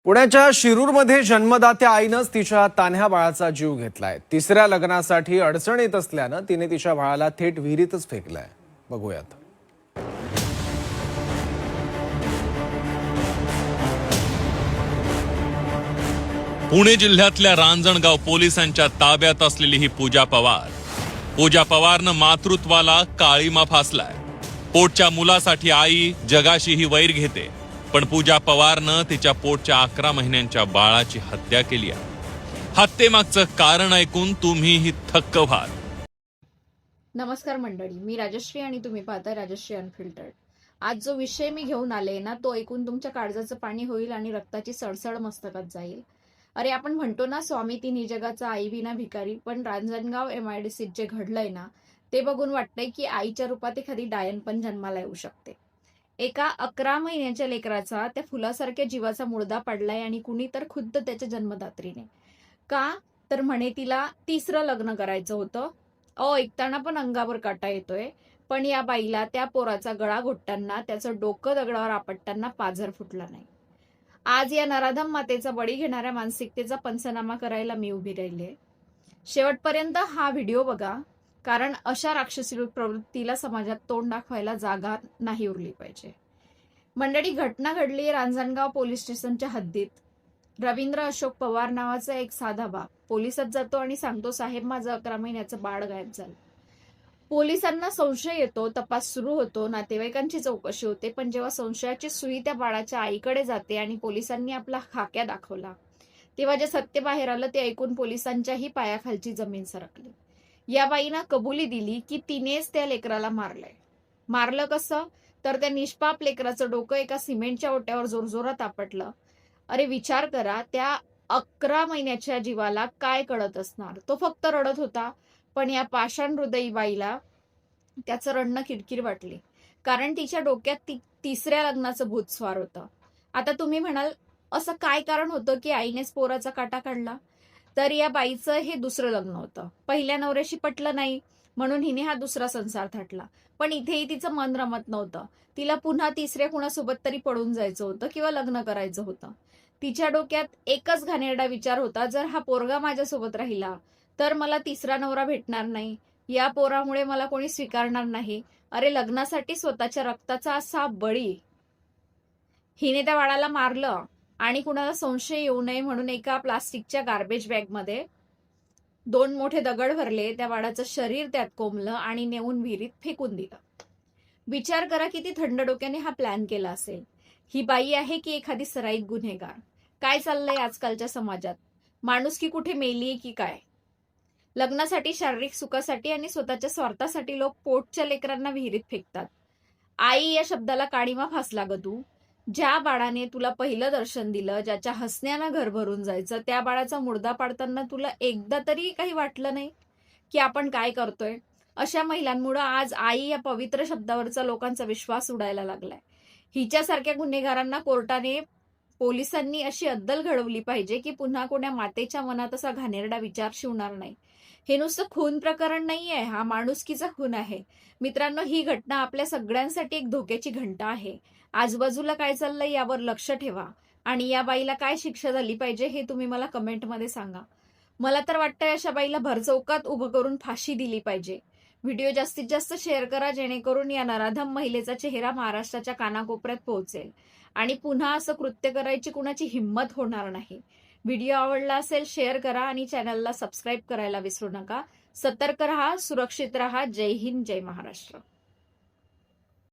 पुण्याच्या शिरूरमध्ये जन्मदात्या आईनंच तिच्या तान्ह्या बाळाचा जीव घेतलाय। तिसऱ्या लग्नासाठी अडचण येत असल्यानं तिने तिच्या बाळाला थेट विहिरीतच फेकलंय। बघूयात। पुणे जिल्ह्यातल्या रांजणगाव पोलिसांच्या ताब्यात असलेली ही पूजा पवारनं मातृत्वाला काळीमा फासलाय। पोटच्या मुलासाठी आई जगाशीही वैर घेते, पण पूजा पवारनं तिच्या पोटच्या 11 महिन्यांच्या बाळाची हत्या केली आहे। हत्येमागचं कारण ऐकून तुम्हीही थक्क व्हाल। नमस्कार मंडळी, मी राजश्री आणि तुम्ही पाहताय राजश्री अनफिल्टर्ड। आज जो विषय मी घेऊन आले ना, तो ऐकून तुमच्या काळजाचं पाणी होईल आणि रक्ताची सळसळ मस्तकात जाईल। अरे, आपण म्हणतो ना, स्वामी तिन्ही जगाचा आई विना भिकारी, पण रांजणगाव MIDC जे घडलंय ना, ते बघून वाटतंय की आईच्या रूपात एखादी डायन पण जन्माला येऊ शकते। एका 11 महिन्याच्या लेकराचा त्या फुलासारख्या जीवाचा मुर्दा पडलाय आणि कुणी तर खुद्द त्याच्या जन्मदात्रीने। का तर म्हणे तिला तिसरं लग्न करायचं होतं। ऐकताना पण अंगावर काटा येतोय। पण या बाईला त्या पोराचा गळा घोटताना, त्याचं डोकं दगडावर आपटताना पाझर फुटला नाही। आज या नराधम मातेचा बळी घेणाऱ्या मानसिकतेचा पंचनामा करायला मी उभी राहिली। शेवटपर्यंत हा व्हिडिओ बघा, कारण अशा राक्षसी प्रवृत्तीला समाजात तोंड दाखवायला जागा नाही उरली पाहिजे। मंडळी, घटना घडली रांजणगाव पोलीस स्टेशनच्या हद्दीत। रवींद्र अशोक पवार नावाचा एक साधा बाप पोलिसात जातो आणि सांगतो, साहेब, माझं 11 महिन्याचं बाळ गायब झालं। पोलिसांना संशय येतो, तपास सुरू होतो, नातेवाईकांची चौकशी होते, पण जेव्हा संशयाची सुई त्या बाळाच्या आईकडे जाते आणि पोलिसांनी आपला खाक्या दाखवला, तेव्हा जे सत्य बाहेर आलं ते ऐकून पोलिसांच्याही पायाखालची जमीन सरकली। या बाईनं कबुली दिली की तिनेच त्या लेकराला मारलंय। मारलं कसं? तर त्या निष्पाप लेकराचं डोकं एका सिमेंटच्या ओट्यावर जोरजोरात आपटलं। अरे, विचार करा, त्या 11 महिन्याच्या जीवाला काय कळत असणार? तो फक्त रडत होता, पण या पाषाण हृदयी बाईला त्याचं रडणं किरकिर वाटली, कारण तिच्या डोक्यात तिसऱ्या लग्नाचं भूत स्वार होतं। आता तुम्ही म्हणाल, असं काय कारण होतं की आईनेच पोराचा काटा काढला? तर या बाईचं हे दुसरं लग्न होतं। पहिल्या नवऱ्याशी पटलं नाही म्हणून हिने हा दुसरा संसार थाटला, पण इथेही तिचं मन रमत नव्हतं। तिला पुन्हा तिसऱ्या कुणासोबत तरी पडून जायचं होतं किंवा लग्न करायचं होतं। तिच्या डोक्यात एकच घाणेरडा विचार होता, जर हा पोरगा माझ्यासोबत राहिला तर मला तिसरा नवरा भेटणार नाही, या पोरामुळे मला कोणी स्वीकारणार नाही। अरे, लग्नासाठी स्वतःच्या रक्ताचा असा बळी। हिने त्या बाळाला मारलं आणि कुणाला संशय येऊ नये म्हणून एका प्लास्टिकच्या गार्बेज बॅगमध्ये 2 मोठे दगड भरले, त्या बाळाचं शरीर त्यात कोंबलं आणि नेऊन विहिरीत फेकून दिलं। विचार करा, किती थंड डोक्याने हा प्लॅन केला असेल। ही बाई आहे की एखादी सराईत गुन्हेगार? काय चाललंय आजकालच्या समाजात? माणुसकी कुठे मेली की काय? लग्नासाठी, शारीरिक सुखासाठी आणि स्वतःच्या स्वार्थासाठी लोक पोटच्या लेकरांना विहिरीत फेकतात। आई या शब्दाला काळीमा फासला ग तू। ज्या बाळाने तुला पहिलं दर्शन दिलं, ज्याच्या हसण्यानं घर भरून जायचं, त्या बाळाचा मुर्दा पाडताना तुला एकदा तरी काही वाटलं नाही की आपण काय करतोय? अशा महिलांमुळे आज आई या पवित्र शब्दावरचा लोकांचा विश्वास उडायला लागलाय। हिच्यासारख्या गुन्हेगारांना कोर्टाने, पोलिसांनी अशी अद्दल घडवली पाहिजे की पुन्हा कोण्या मातेच्या मनात असा घाणेरडा विचार शिवणार नाही। हे नुसतं खून प्रकरण नाहीये, हा माणुसकीचा खून आहे। मित्रांनो, ही घटना आपल्या सगळ्यांसाठी एक धोक्याची घंटा आहे। आजूबाजूला काय चाललंय यावर लक्ष ठेवा आणि या बाईला काय शिक्षा झाली पाहिजे हे तुम्ही मला कमेंटमध्ये सांगा। मला तर वाटतंय अशा बाईला भरचौकात उभं करून फाशी दिली पाहिजे। व्हिडिओ जास्तीत जास्त शेअर करा, जेणेकरून या नराधम महिलेचा चेहरा महाराष्ट्राच्या कानाकोपऱ्यात पोहोचेल आणि पुन्हा असं कृत्य करायची कुणाची हिंमत होणार नाही। व्हिडिओ आवडला असेल शेअर करा आणि चॅनलला सबस्क्राईब करायला विसरू नका। सतर्क रहा, सुरक्षित रहा। जय हिंद, जय महाराष्ट्र।